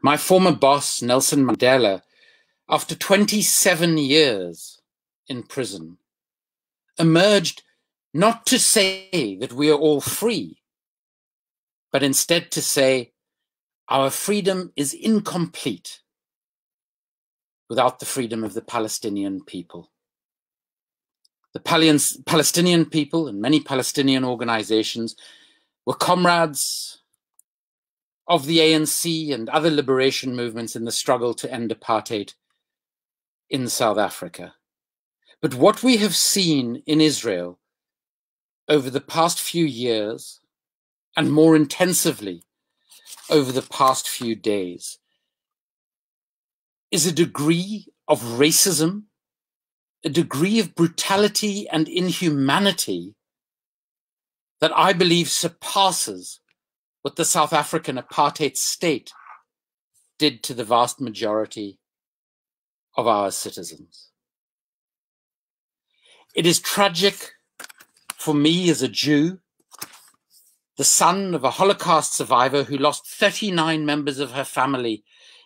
My former boss, Nelson Mandela, after 27 years in prison, emerged not to say that we are all free, but instead to say our freedom is incomplete without the freedom of the Palestinian people. The Palestinian people and many Palestinian organizations were comrades of the ANC and other liberation movements in the struggle to end apartheid in South Africa. But what we have seen in Israel over the past few years, and more intensively over the past few days, is a degree of racism, a degree of brutality and inhumanity that I believe surpasses what the South African apartheid state did to the vast majority of our citizens. It is tragic for me as a Jew, the son of a Holocaust survivor who lost 39 members of her family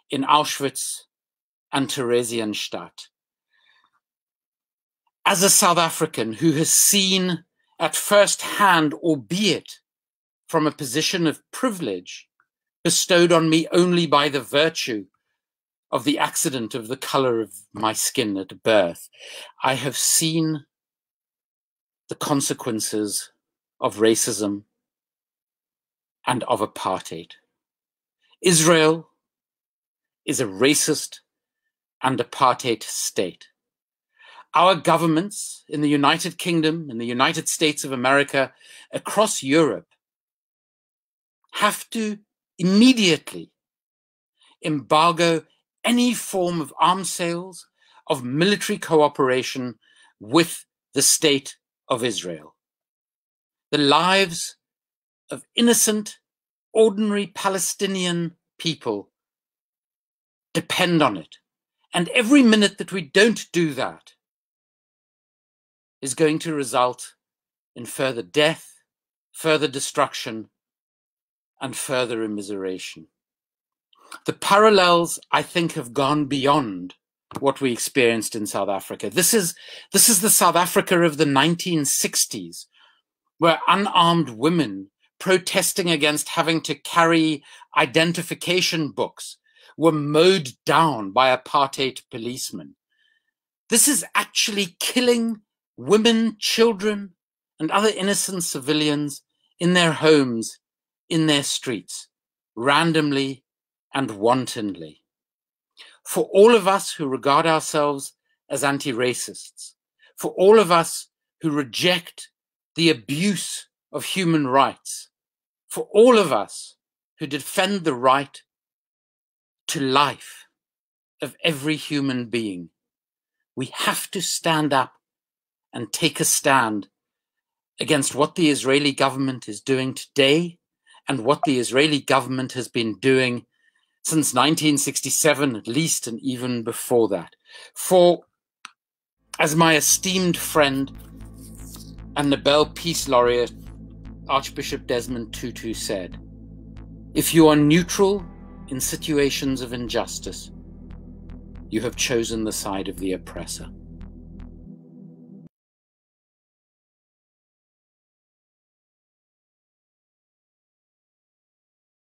in Auschwitz and Theresienstadt. As a South African who has seen at first hand, albeit from a position of privilege bestowed on me only by the virtue of the accident of the color of my skin at birth, I have seen the consequences of racism and of apartheid. Israel is a racist and apartheid state. Our governments in the United Kingdom, in the United States of America, across Europe, have to immediately embargo any form of arms sales, of military cooperation with the state of Israel. The lives of innocent, ordinary Palestinian people depend on it. And every minute that we don't do that is going to result in further death, further destruction, and further immiseration. The parallels, I think, have gone beyond what we experienced in South Africa. This is the South Africa of the 1960s, where unarmed women protesting against having to carry identification books were mowed down by apartheid policemen. This is actually killing women, children, and other innocent civilians in their homes, in their streets, randomly and wantonly. For all of us who regard ourselves as anti-racists, for all of us who reject the abuse of human rights, for all of us who defend the right to life of every human being, we have to stand up and take a stand against what the Israeli government is doing today and what the Israeli government has been doing since 1967 at least, and even before that. For, as my esteemed friend and Nobel Peace Laureate Archbishop Desmond Tutu said, if you are neutral in situations of injustice, you have chosen the side of the oppressor.